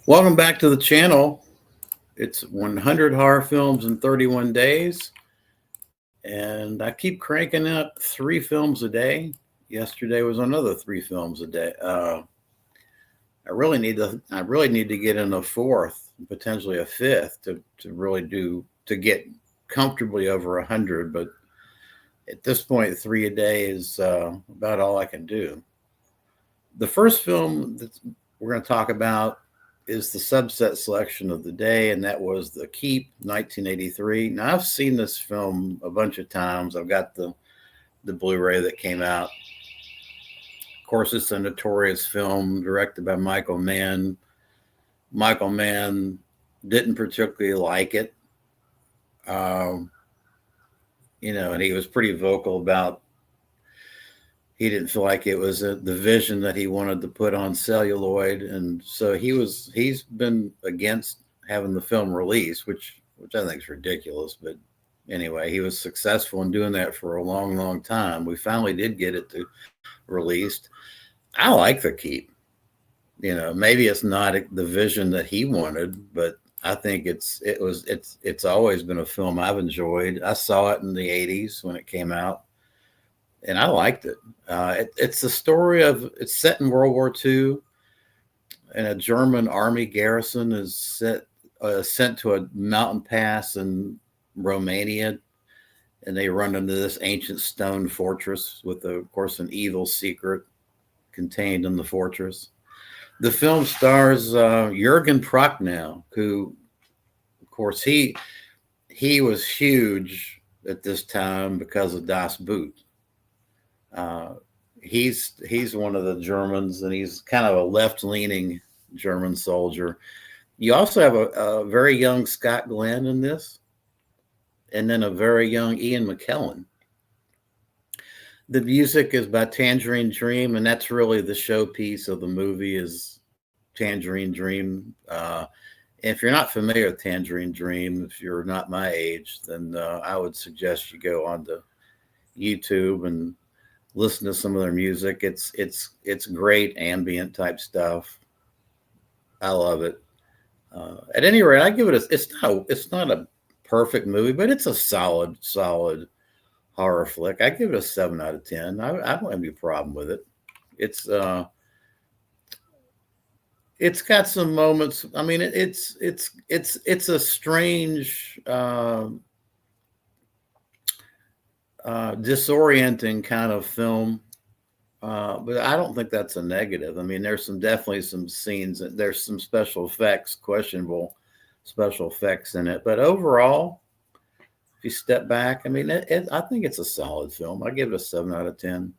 Welcome back to the channel. It's 100 horror films in 31 days, and I keep cranking out 3 films a day. Yesterday was another 3 films a day. I really need to get in a fourth, potentially a fifth, to really to get comfortably over 100. But at this point, 3 a day is about all I can do. The first film that we're going to talk about is the subset selection of the day, and that was The Keep, 1983. Now, I've seen this film a bunch of times. I've got the Blu-ray that came out. Of course, it's a notorious film directed by Michael Mann. Michael Mann didn't particularly like it. And he was pretty vocal about he didn't feel like it was the vision that he wanted to put on celluloid, and so he's been against having the film released, which I think is ridiculous. But anyway, he was successful in doing that for a long, long time. We finally did get it released. I like The Keep. Maybe it's not the vision that he wanted, but I think it's always been a film I've enjoyed. I saw it in the 80s when it came out, and I liked it. It's the story it's set in World War II, and a German army garrison is sent to a mountain pass in Romania, and they run into this ancient stone fortress with, of course, an evil secret contained in the fortress. The film stars Jürgen Prochnow, who, of course, he was huge at this time because of Das Boot. He's one of the Germans, and he's kind of a left-leaning German soldier. You also have a very young Scott Glenn in this, and then a very young Ian McKellen. The music is by Tangerine Dream, and that's really the showpiece of the movie is Tangerine Dream. If you're not familiar with Tangerine Dream, if you're not my age, then I would suggest you go onto YouTube and listen to some of their music. It's great ambient type stuff. I love it. At any rate, I give it it's not a perfect movie, but it's a solid horror flick. I give it a 7 out of 10. I don't have any problem with it. It's got some moments. I mean, it's a strange, disorienting kind of film, but I don't think that's a negative. I mean, there's definitely some scenes. There's some special effects, questionable special effects in it, but overall, if you step back, I mean, I think it's a solid film. I give it a 7 out of 10.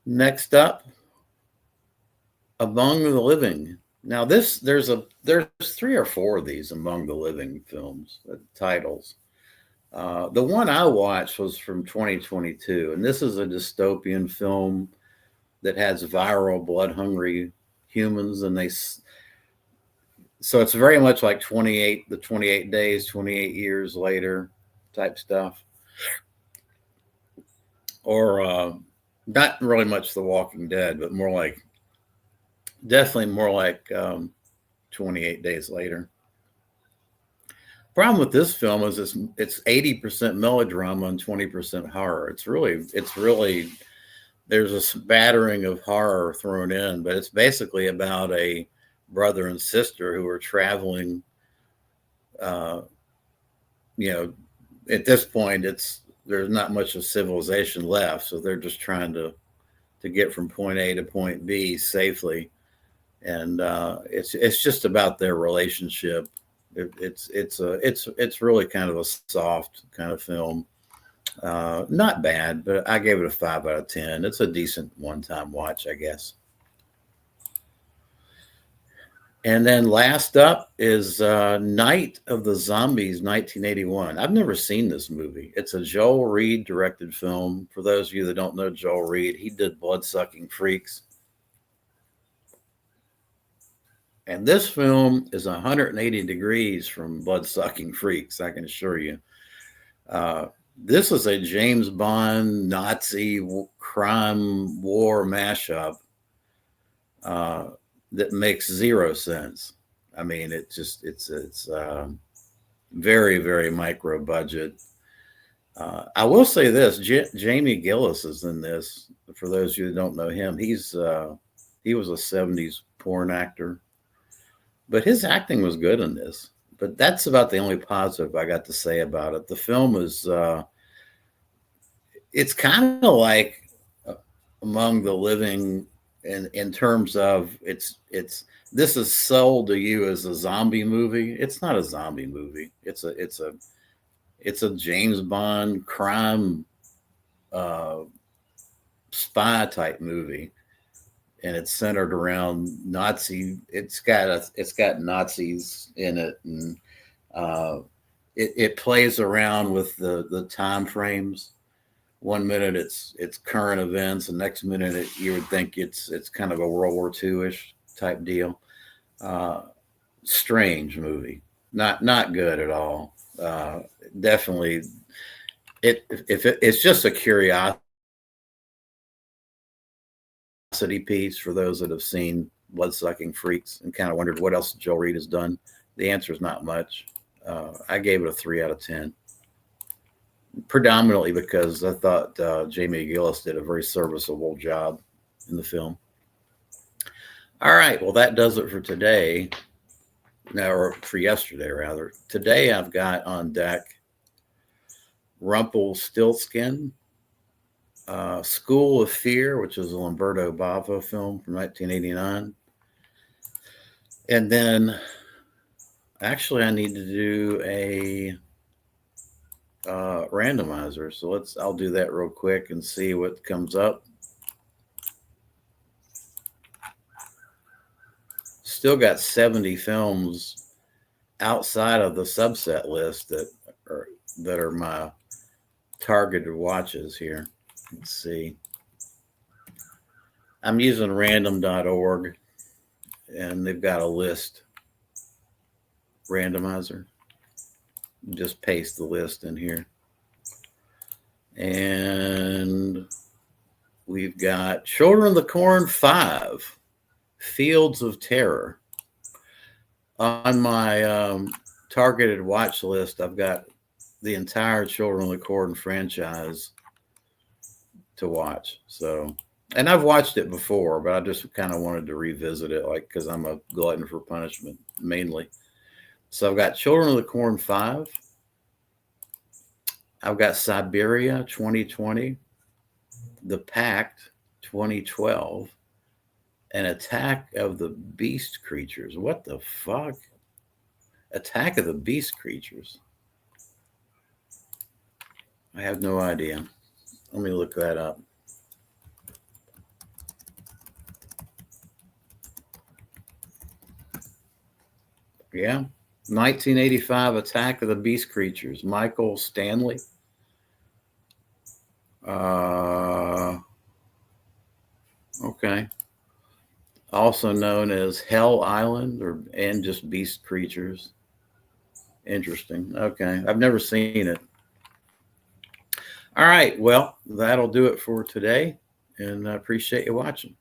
Next up, Among the Living. Now, there's 3 or 4 of these Among the Living films titles. The one I watched was from 2022, and this is a dystopian film that has viral, blood-hungry humans, and so it's very much like 28 days, 28 years later type stuff, or not really much The Walking Dead, but definitely more like 28 days later. Problem with this film is it's 80% melodrama and 20% horror. It's really there's a smattering of horror thrown in, but it's basically about a brother and sister who are traveling. At this point, there's not much of civilization left, so they're just trying to get from point A to point B safely, and it's just about their relationship. It's really kind of a soft kind of film. Not bad, but I gave it a 5 out of 10. It's a decent one-time watch, I guess. And then last up is Night of the Zombies, 1981. I've never seen this movie. It's a Joel Reed directed film. For those of you that don't know Joel Reed, he did Bloodsucking Freaks. And this film is 180 degrees from Bloodsucking Freaks, I can assure you. This is a James Bond Nazi crime war mashup. that makes zero sense. I mean, it's very, very micro budget. I will say this: Jamie Gillis is in this. For those of you who don't know him, he was a '70s porn actor, but his acting was good in this. But that's about the only positive I got to say about it. The film is it's kind of like Among the Living in terms of it's this is sold to you as a zombie movie. It's not a zombie movie. It's a James Bond crime uh, spy type movie, and it's centered around Nazi. It's got Nazis in it, and uh, it plays around with the time frames. One minute it's current events, and next minute you would think it's kind of a World War II ish type deal. Uh, Strange movie, not good at all. Definitely, it's just a curiosity piece for those that have seen Bloodsucking Freaks and kind of wondered what else Joel Reed has done. The answer is not much. I gave it a 3 out of 10, predominantly because I thought Jamie Gillis did a very serviceable job in the film. All right, well, that does it for today. Now, or for yesterday, rather. Today, I've got on deck Rumpelstiltskin, School of Fear, which is a Lamberto Bava film from 1989. And then, actually, I need to do a randomizer. So I'll do that real quick and see what comes up. Still got 70 films outside of the subset list that are my targeted watches here. Let's see. I'm using random.org, and they've got a list randomizer. Just paste the list in here. And we've got Children of the Corn 5, Fields of Terror. On my targeted watch list, I've got the entire Children of the Corn franchise to watch. So, and I've watched it before, but I just kind of wanted to revisit it, like, because I'm a glutton for punishment mainly. So I've got Children of the Corn 5. I've got Siberia 2020, The Pact 2012, and Attack of the Beast Creatures. What the fuck? Attack of the Beast Creatures. I have no idea. Let me look that up. Yeah. 1985 Attack of the Beast Creatures. Michael Stanley. Okay. Also known as Hell Island and just Beast Creatures. Interesting. Okay. I've never seen it. All right. Well, that'll do it for today. And I appreciate you watching.